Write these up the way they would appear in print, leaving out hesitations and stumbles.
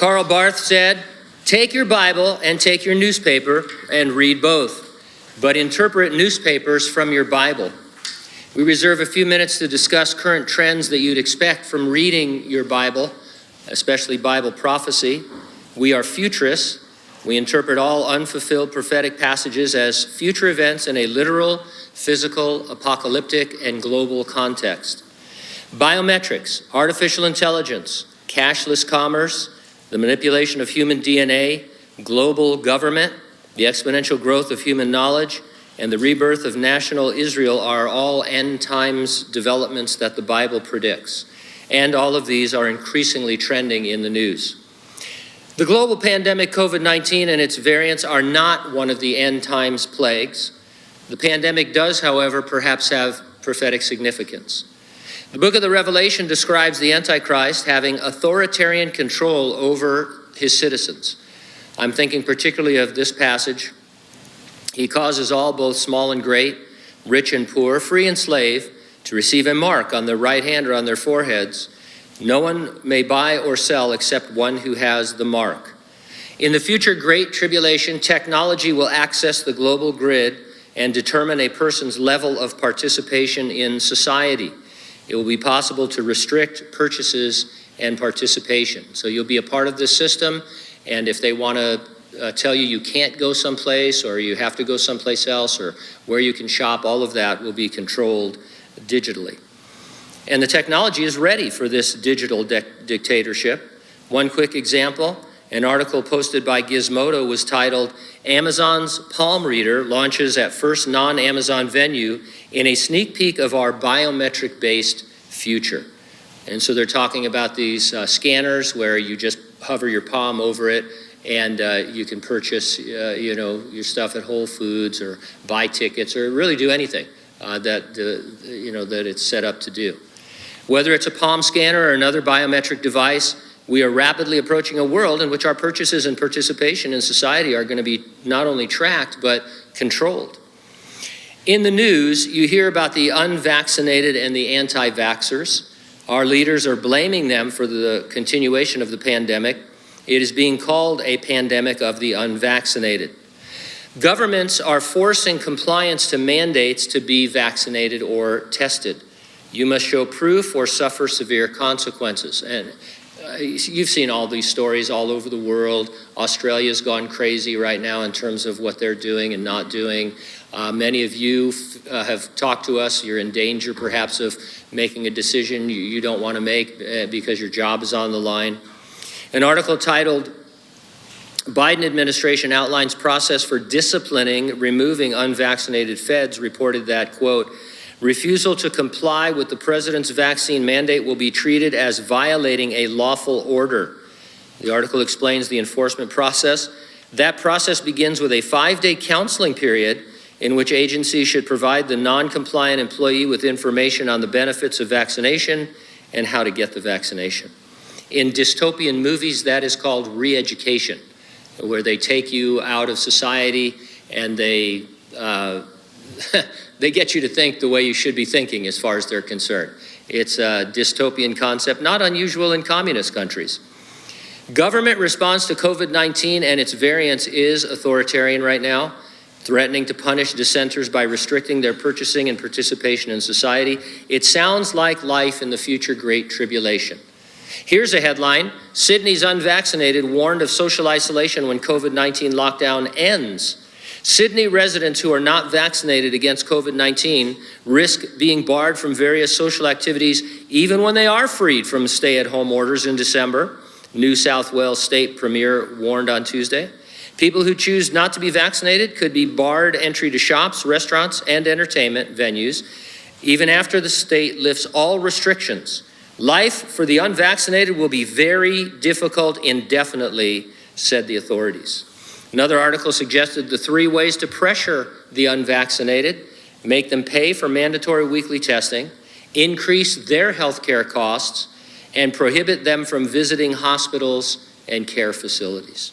Karl Barth said, "Take your Bible and take your newspaper and read both, but interpret newspapers from your Bible." We reserve a few minutes to discuss current trends that you'd expect from reading your Bible, especially Bible prophecy. We are futurists. We interpret all unfulfilled prophetic passages as future events in a literal, physical, apocalyptic, and global context. Biometrics, artificial intelligence, cashless commerce, the manipulation of human DNA, global government, the exponential growth of human knowledge, and the rebirth of national Israel are all end times developments that the Bible predicts. And all of these are increasingly trending in the news. The global pandemic COVID-19 and its variants are not one of the end times plagues. The pandemic does, however, perhaps have prophetic significance. The book of the Revelation describes the Antichrist having authoritarian control over his citizens. I'm thinking particularly of this passage. He causes all, both small and great, rich and poor, free and slave, to receive a mark on their right hand or on their foreheads. No one may buy or sell except one who has the mark. In the future Great Tribulation, technology will access the global grid and determine a person's level of participation in society. It will be possible to restrict purchases and participation. So you'll be a part of this system, and if they want to tell you can't go someplace, or you have to go someplace else, or where you can shop, all of that will be controlled digitally. And the technology is ready for this digital dictatorship. One quick example, an article posted by Gizmodo was titled, "Amazon's Palm Reader launches at first non-Amazon venue in a sneak peek of our biometric-based future." And so they're talking about these scanners where you just hover your palm over it, and you can purchase, your stuff at Whole Foods, or buy tickets, or really do anything that it's set up to do. Whether it's a palm scanner or another biometric device, we are rapidly approaching a world in which our purchases and participation in society are going to be not only tracked but controlled. In the news, you hear about the unvaccinated and the anti-vaxxers. Our leaders are blaming them for the continuation of the pandemic. It is being called a pandemic of the unvaccinated. Governments are forcing compliance to mandates to be vaccinated or tested. You must show proof or suffer severe consequences. And you've seen all these stories all over the world. Australia's gone crazy right now in terms of what they're doing and not doing. Many of you have talked to us. You're in danger perhaps of making a decision you don't want to make because your job is on the line. An article titled, "Biden Administration Outlines Process for Disciplining Removing Unvaccinated Feds," reported that, quote, "Refusal to comply with the president's vaccine mandate will be treated as violating a lawful order." The article explains the enforcement process. That process begins with a 5-day counseling period in which agencies should provide the non-compliant employee with information on the benefits of vaccination and how to get the vaccination. In dystopian movies, that is called re-education, where they take you out of society and they get you to think the way you should be thinking as far as they're concerned. It's a dystopian concept, not unusual in communist countries. Government response to COVID-19 and its variants is authoritarian right now, threatening to punish dissenters by restricting their purchasing and participation in society. It sounds like life in the future Great Tribulation. Here's a headline: Sydney's unvaccinated warned of social isolation when COVID-19 lockdown ends. Sydney residents who are not vaccinated against COVID-19 risk being barred from various social activities even when they are freed from stay-at-home orders in December, New South Wales State Premier warned on Tuesday. People who choose not to be vaccinated could be barred entry to shops, restaurants, and entertainment venues, even after the state lifts all restrictions. Life for the unvaccinated will be very difficult indefinitely, said the authorities. Another article suggested the 3 ways to pressure the unvaccinated: make them pay for mandatory weekly testing, increase their health care costs, and prohibit them from visiting hospitals and care facilities.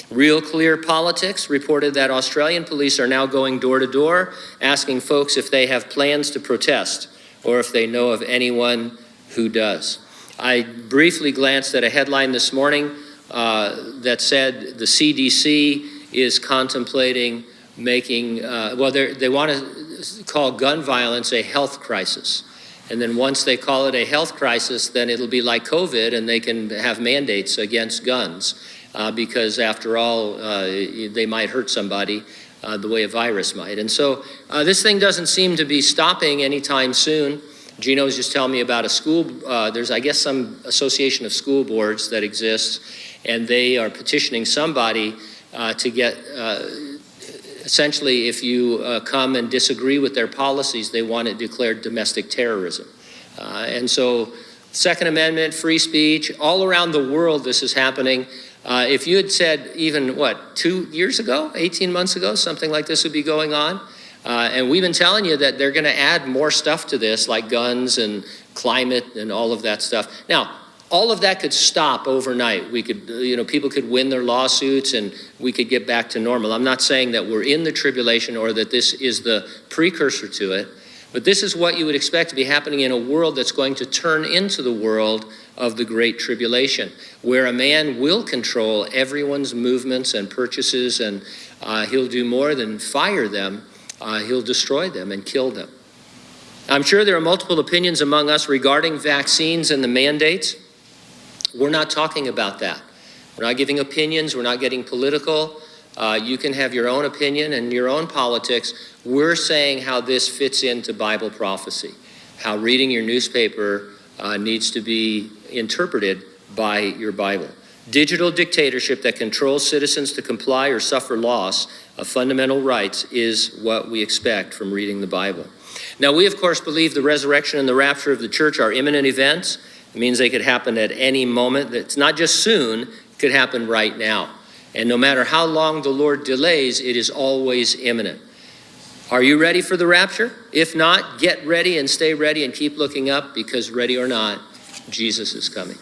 Real Clear Politics reported that Australian police are now going door to door, asking folks if they have plans to protest or if they know of anyone who does. I briefly glanced at a headline this morning that said the CDC is contemplating making, they want to call gun violence a health crisis. And then once they call it a health crisis, then it'll be like COVID and they can have mandates against guns because after all, they might hurt somebody the way a virus might. And so this thing doesn't seem to be stopping anytime soon. Gino was just telling me about a school, there's I guess some association of school boards that exists, and they are petitioning somebody to get, essentially if you come and disagree with their policies, they want it declared domestic terrorism. And so Second Amendment, free speech, all around the world this is happening. If you had said even, 2 years ago, 18 months ago, something like this would be going on, and we've been telling you that they're going to add more stuff to this, like guns and climate and all of that stuff. Now, all of that could stop overnight. We could, people could win their lawsuits and we could get back to normal. I'm not saying that we're in the tribulation or that this is the precursor to it, but this is what you would expect to be happening in a world that's going to turn into the world of the Great Tribulation, where a man will control everyone's movements and purchases, and he'll do more than fire them. He'll destroy them and kill them. I'm sure there are multiple opinions among us regarding vaccines and the mandates. We're not talking about that. We're not giving opinions. We're not getting political. You can have your own opinion and your own politics. We're saying how this fits into Bible prophecy, how reading your newspaper needs to be interpreted by your Bible. Digital dictatorship that controls citizens to comply or suffer loss of fundamental rights is what we expect from reading the Bible. Now, we, of course, believe the resurrection and the rapture of the church are imminent events. It means they could happen at any moment. It's not just soon, it could happen right now. And no matter how long the Lord delays, it is always imminent. Are you ready for the rapture? If not, get ready and stay ready and keep looking up, because ready or not, Jesus is coming.